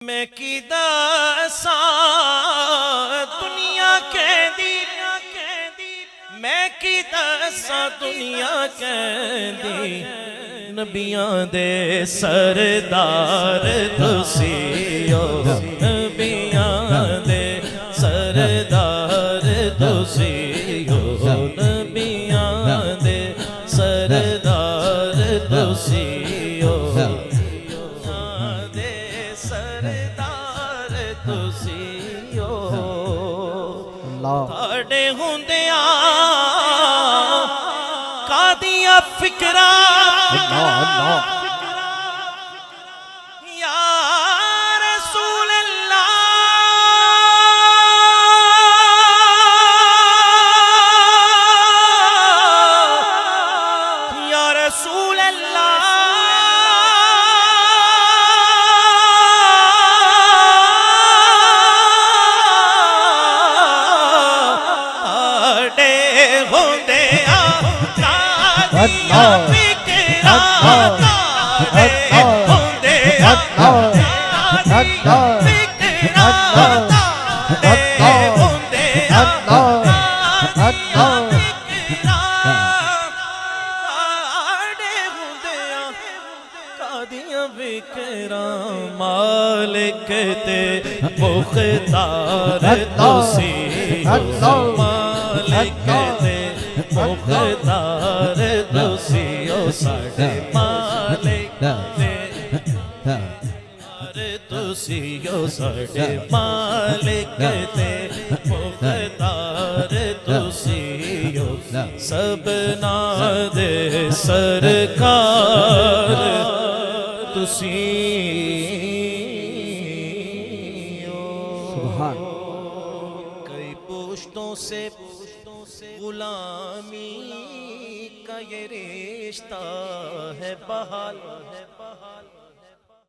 میں کی دساں دنیا کہندی میں کی دساں دنیا کہندی نبیاں دے سردار تسی ہو نبیاں دے سردار تسی ہو نبیاں دے سردار تسی ہو تھاڑے ہوندیاں کادیاں فکرہ یا رسول اللہ یا رسول اللہ مالک تے مختار تسی ہو مالک تے مختار تسی ہو ساڈے مالک تے تسی ہو ساڈے مالک تے مختار تسی ہو سبنا دے سرکار تسی کئی پشتوں سے غلامی کا یہ رشتہ ہے بحال